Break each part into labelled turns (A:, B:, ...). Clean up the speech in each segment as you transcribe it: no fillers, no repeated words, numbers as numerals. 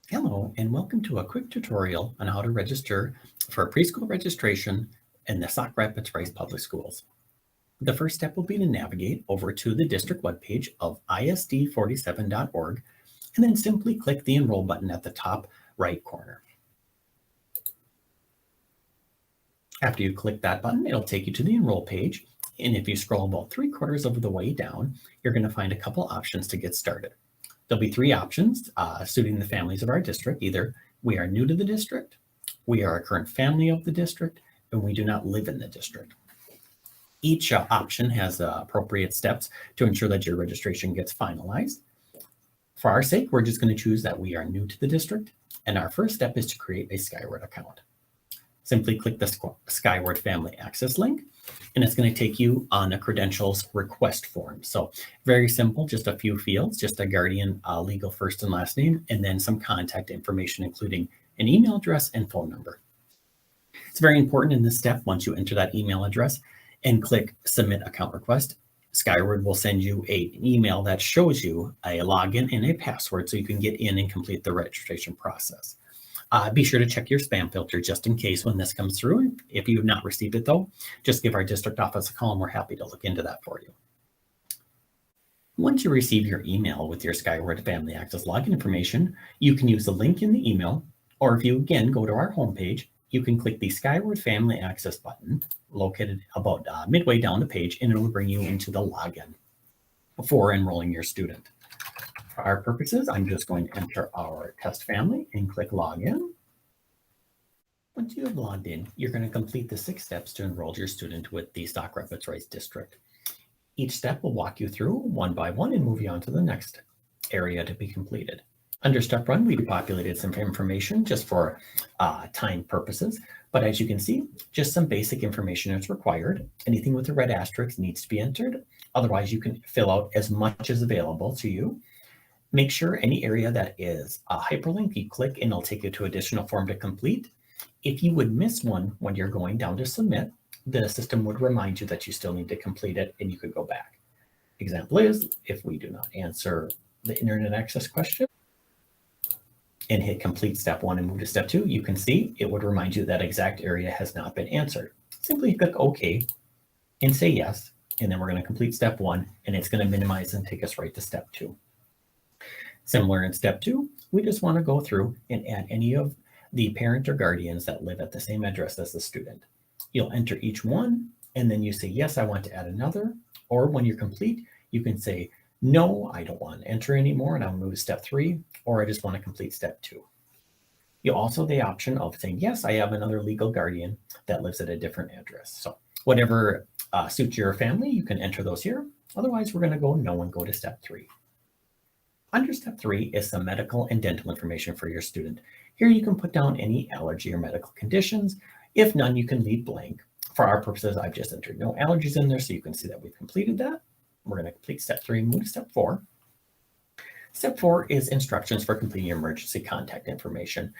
A: Hello, and welcome to a quick tutorial on how to register for preschool registration in the Sauk Rapids-Rice Public Schools. The first step will be to navigate over to the district webpage of isd47.org and then simply click the Enroll button at the top right corner. After you click that button, it'll take you to the Enroll page, and if you scroll about 3/4 of the way down, you're going to find a couple options to get started. There'll be 3 options suiting the families of our district. Either we are new to the district, we are a current family of the district, and we do not live in the district. Each option has appropriate steps to ensure that your registration gets finalized. For our sake, we're just going to choose that we are new to the district, and our first step is to create a Skyward account. Simply click the Skyward Family Access link, and it's going to take you on a credentials request form. So very simple, just a few fields, just a guardian legal first and last name, and then some contact information, including an email address and phone number. It's very important in this step, once you enter that email address and click Submit Account Request, Skyward will send you an email that shows you a login and a password so you can get in and complete the registration process. Be sure to check your spam filter just in case when this comes through. If you have not received it though, just give our district office a call and we're happy to look into that for you. Once you receive your email with your Skyward Family Access login information, you can use the link in the email, or if you again go to our homepage, you can click the Skyward Family Access button located about midway down the page, and it will bring you into the login for enrolling your student. For our purposes, I'm just going to enter our test family and click Login. Once you have logged in, you're going to complete the 6 steps to enroll your student with the Sauk Rapids-Rice District. Each step will walk you through one by one and move you on to the next area to be completed. Under step 1, we populated some information just for time purposes, but as you can see, just some basic information is required. Anything with a red asterisk needs to be entered. Otherwise, you can fill out as much as available to you. Make sure any area that is a hyperlink, you click and it'll take you to additional form to complete. If you would miss one when you're going down to submit, the system would remind you that you still need to complete it and you could go back. Example is, if we do not answer the internet access question and hit complete step 1 and move to step 2, you can see it would remind you that exact area has not been answered. Simply click OK and say yes, and then we're going to complete step 1 and it's going to minimize and take us right to step 2. Similar in step 2, we just want to go through and add any of the parent or guardians that live at the same address as the student. You'll enter each one, and then you say, yes, I want to add another. Or when you're complete, you can say, no, I don't want to enter anymore, and I'll move to step 3, or I just want to complete step 2. You also have the option of saying, yes, I have another legal guardian that lives at a different address. So whatever suits your family, you can enter those here. Otherwise, we're going to go no and go to step 3. Under step 3 is some medical and dental information for your student. Here you can put down any allergy or medical conditions. If none, you can leave blank. For our purposes, I've just entered no allergies in there, so you can see that we've completed that. We're going to complete step 3 and move to step 4. Step 4 is instructions for completing emergency contact information.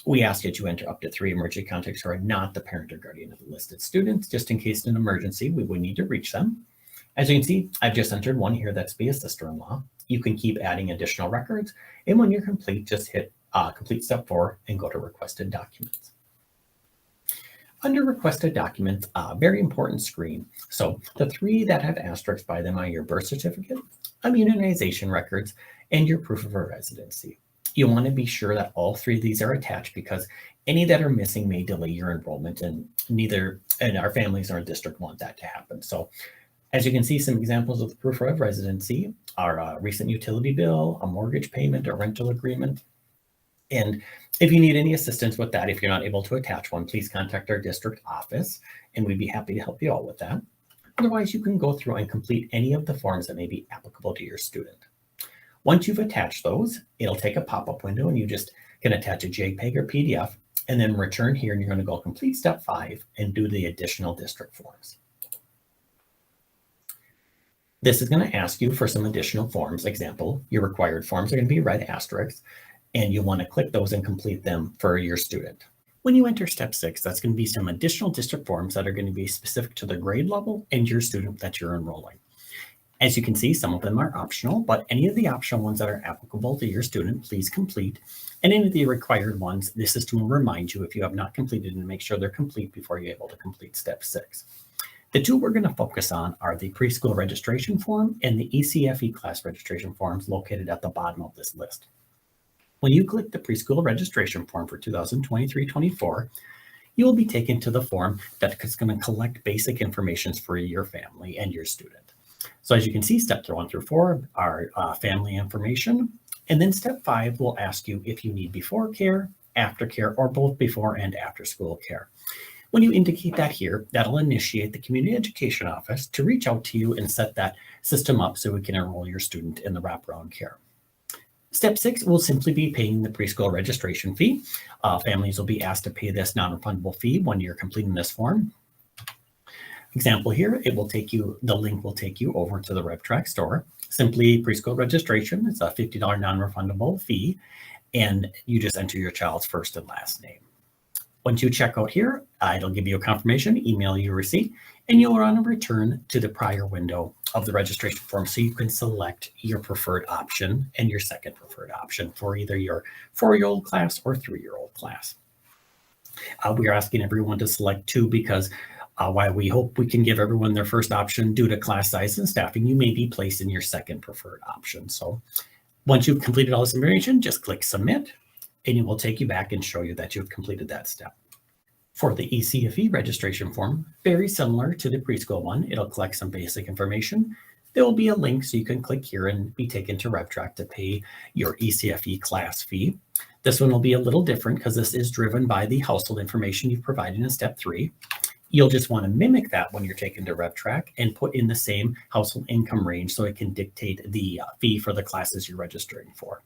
A: We ask that you enter up to 3 emergency contacts who are not the parent or guardian of the listed students, just in case in an emergency we would need to reach them. As you can see, I've just entered one here that's be a sister-in-law. You can keep adding additional records, and when you're complete, just hit complete step 4 and go to requested documents. Under requested documents, very important screen. So the 3 that have asterisks by them are your birth certificate, immunization records, and your proof of residency. You want to be sure that all 3 of these are attached because any that are missing may delay your enrollment, and our families or district want that to happen. So as you can see, some examples of the proof of residency are a recent utility bill, a mortgage payment, a rental agreement. And if you need any assistance with that, if you're not able to attach one, please contact our district office and we'd be happy to help you out with that. Otherwise, you can go through and complete any of the forms that may be applicable to your student. Once you've attached those, it'll take a pop-up window and you just can attach a JPEG or PDF and then return here and you're going to go complete step 5 and do the additional district forms. This is going to ask you for some additional forms. Example, your required forms are going to be red asterisks, and you want to click those and complete them for your student. When you enter step 6, that's going to be some additional district forms that are going to be specific to the grade level and your student that you're enrolling. As you can see, some of them are optional, but any of the optional ones that are applicable to your student, please complete. And any of the required ones, this is to remind you if you have not completed and make sure they're complete before you're able to complete step 6. The two we're going to focus on are the preschool registration form and the ECFE class registration forms located at the bottom of this list. When you click the preschool registration form for 2023-24, you will be taken to the form that is going to collect basic information for your family and your student. So as you can see, steps 1 through 4 are family information. And then step 5 will ask you if you need before care, after care, or both before and after school care. When you indicate that here, that'll initiate the community education office to reach out to you and set that system up so we can enroll your student in the wraparound care. Step 6 will simply be paying the preschool registration fee. Families will be asked to pay this non-refundable fee when you're completing this form. Example here, the link will take you over to the RevTrack store. Simply preschool registration, it's a $50 non-refundable fee, and you just enter your child's first and last name. Once you check out here, it'll give you a confirmation, email you a receipt, and you'll want to return to the prior window of the registration form so you can select your preferred option and your second preferred option for either your 4-year-old class or 3-year-old class. We are asking everyone to select 2 because while we hope we can give everyone their first option due to class size and staffing, you may be placed in your second preferred option. So once you've completed all this information, just click submit, and it will take you back and show you that you've completed that step. For the ECFE registration form, very similar to the preschool one, it'll collect some basic information. There will be a link so you can click here and be taken to RevTrack to pay your ECFE class fee. This one will be a little different because this is driven by the household information you've provided in step 3. You'll just want to mimic that when you're taken to RevTrack and put in the same household income range so it can dictate the fee for the classes you're registering for.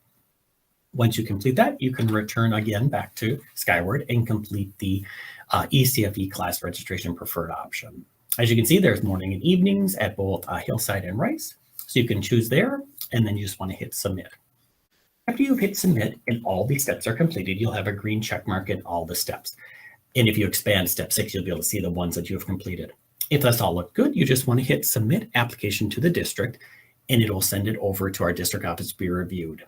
A: Once you complete that, you can return again back to Skyward and complete the ECFE class registration preferred option. As you can see, there's morning and evenings at both Hillside and Rice. So you can choose there, and then you just want to hit submit. After you hit submit and all these steps are completed, you'll have a green check mark in all the steps. And if you expand step 6, you'll be able to see the ones that you have completed. If that's all looked good, you just want to hit submit application to the district, and it will send it over to our district office to be reviewed.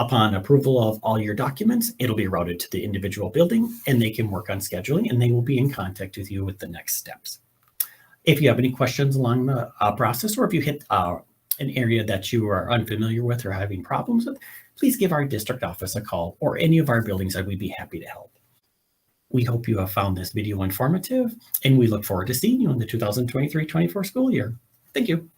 A: Upon approval of all your documents, it'll be routed to the individual building, and they can work on scheduling, and they will be in contact with you with the next steps. If you have any questions along the process, or if you hit an area that you are unfamiliar with or having problems with, please give our district office a call or any of our buildings, and we'd be happy to help. We hope you have found this video informative, and we look forward to seeing you in the 2023-24 school year. Thank you.